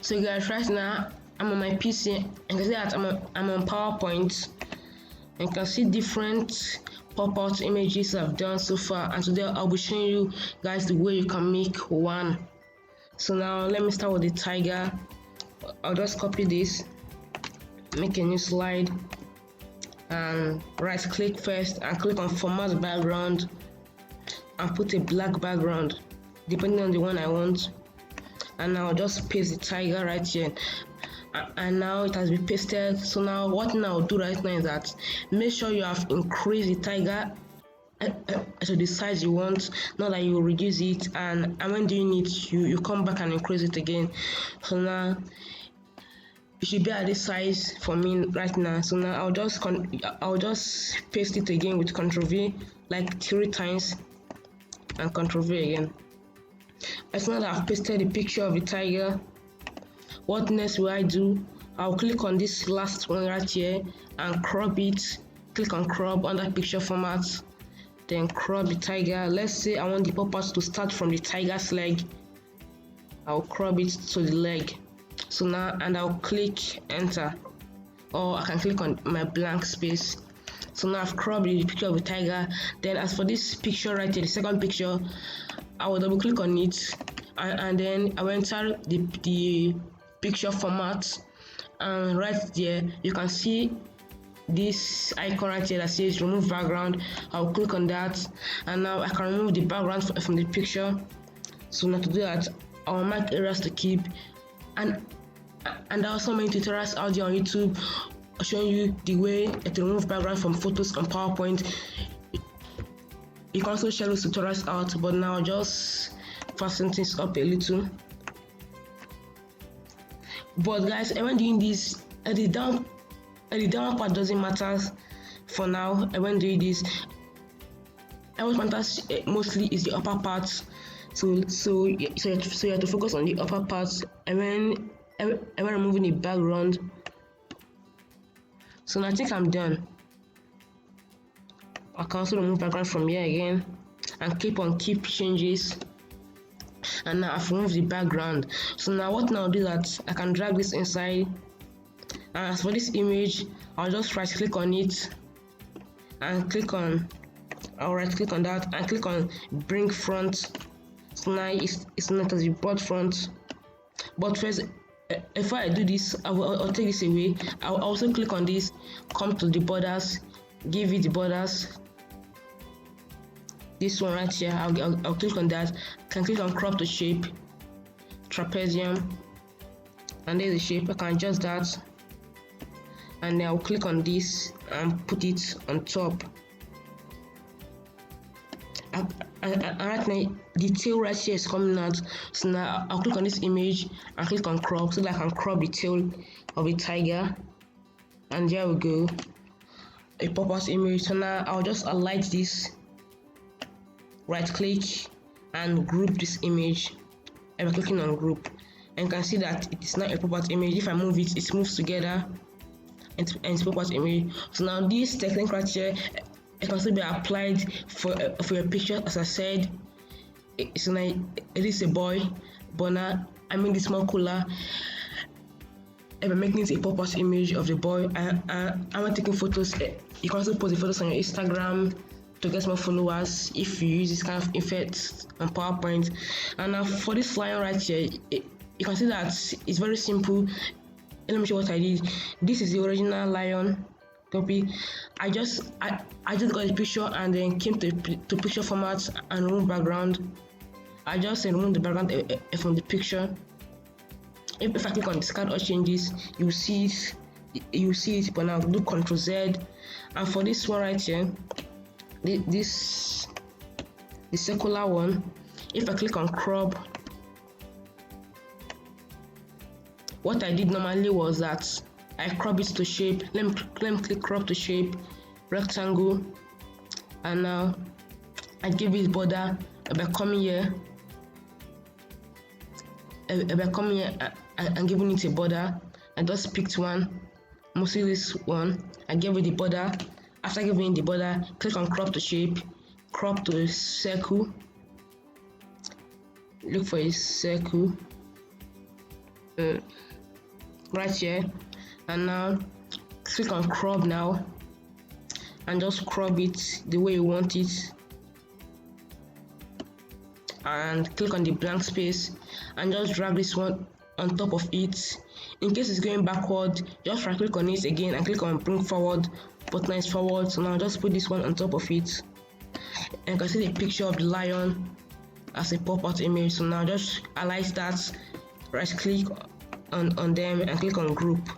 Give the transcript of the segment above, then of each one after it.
So guys, right now I'm on my PC and you can see that I'm on PowerPoint and you can see different pop-out images I've done so far, and today I'll be showing you guys the way you can make one. So now let me start with the tiger. I'll just copy this, make a new slide, and right click first and click on format background and put a black background depending on the one I want. And now just paste the tiger right here, and now it has been pasted. So now what I'll do right now is that make sure you have increased the tiger to the size you want, not that you reduce it, and when doing it you come back and increase it again. So now it should be at this size for me right now. So now I'll just paste it again with Ctrl+V like 3 times and Ctrl+V again. As now that I've pasted the picture of the tiger, what next will I do? I'll click on this last one right here and crop it. Click on crop under picture format, then crop the tiger. Let's say I want the pop-out to start from the tiger's leg. I'll crop it to the leg. So now, and I'll click enter, or I can click on my blank space. So now I've cropped the picture of the tiger. Then as for this picture right here, the second picture, I will double click on it, and then I will enter the picture format, and right there you can see this icon right here that says remove background. I'll click on that, and now I can remove the background from the picture. So now to do that, I'll mark areas to keep, and there are so many tutorials out there on YouTube showing you the way to remove background from photos on PowerPoint. You can also share those tutorials out, but now just fasten things up a little. But guys, when doing this, the down part doesn't matter for now. When doing this, what matters mostly is the upper part. So you have to focus on the upper part, and when removing the background. So now I think I'm done. I can also remove background from here again and keep changes, and now I've removed the background. So now what I'll do is that I can drag this inside, and as for this image, I'll just right click on it and I'll right click on that and click on bring front. So now it's not as the broad front, but first if I do this, I'll take this away. I'll also click on this, come to the borders, give it the borders. This one right here, I'll click on that. Can click on crop to shape, trapezium, and there's the shape. I can adjust that, and then I'll click on this and put it on top. And right now the tail right here is coming out. So now I'll click on this image and click on crop so that I can crop the tail of a tiger, and there we go, a pop-out image. So now I'll just highlight this, right click and group this image. I'm clicking on group, and you can see that it is not a pop-out image. If I move it, it moves together and it's pop-out image. So now this technique right here, it can still be applied for your picture. As I said, it is a boy, but now I make this more cooler. If I'm making it a pop-out image of the boy, and I'm taking photos. You can also post the photos on your Instagram to get more followers if you use this kind of effects on PowerPoint. And now for this lion right here, you can see that it's very simple. Let me show what I did. This is the original lion copy. I just got the picture and then came to picture format and remove background. I just remove the background from the picture. If I click on discard or changes, you see it. But now do Ctrl+Z, and for this one right here, the circular one, if I click on crop, what I did normally was that I crop it to shape. Let me click crop to shape, rectangle, and now I give it border by coming here, and giving it a border. I just picked one, mostly this one. I gave it the border. After giving it the border, click on crop to shape, crop to circle, look for a circle, right here, and now click on crop now and just crop it the way you want it, and click on the blank space and just drag this one on top of it. In case it's going backward, just right click on it again and click on bring forward. Button is forward, so now just put this one on top of it, and you can see the picture of the lion as a pop-out image. So now just highlight that, right click on them and click on group.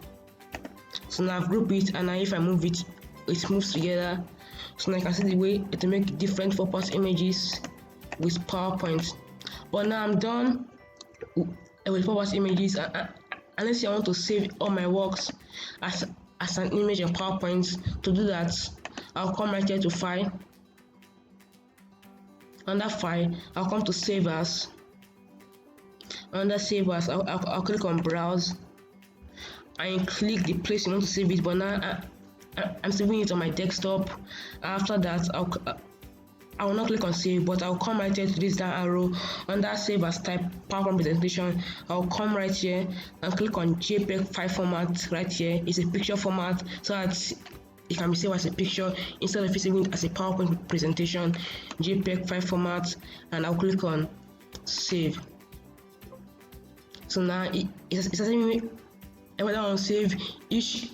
So now I've grouped it, and now if I move it, it moves together. So now you can see the way to make different pop-out images with PowerPoint. But now I'm done with pop-out images, unless I want to save all my works as an image in PowerPoint. To do that, I'll come right here to File. Under File, I'll come to Save As. Under Save As, I'll click on Browse and click the place you want to save it. But now I'm saving it on my desktop. After that, I will not click on Save, but I'll come right here to this down arrow. Under Save As Type PowerPoint Presentation, I'll come right here and click on JPEG file format. Right here, it's a picture format, so that it can be saved as a picture instead of saving it as a PowerPoint presentation. JPEG file format, and I'll click on Save. So now it's asking me whether I want to save each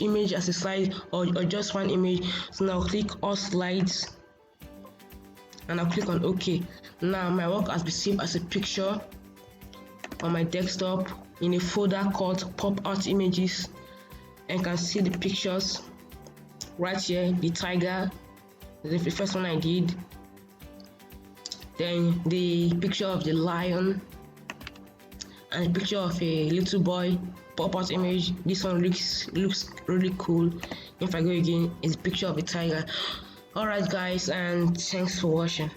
image as a slide or just one image. So now I'll click All Slides and I'll click on OK. Now my work has been saved as a picture on my desktop in a folder called Pop Out Images, and you can see the pictures right here. The tiger, the first one I did, then the picture of the lion, and a picture of a little boy. Pop-out image. This one looks really cool. If I go again, it's a picture of a tiger. Alright guys, and thanks for watching.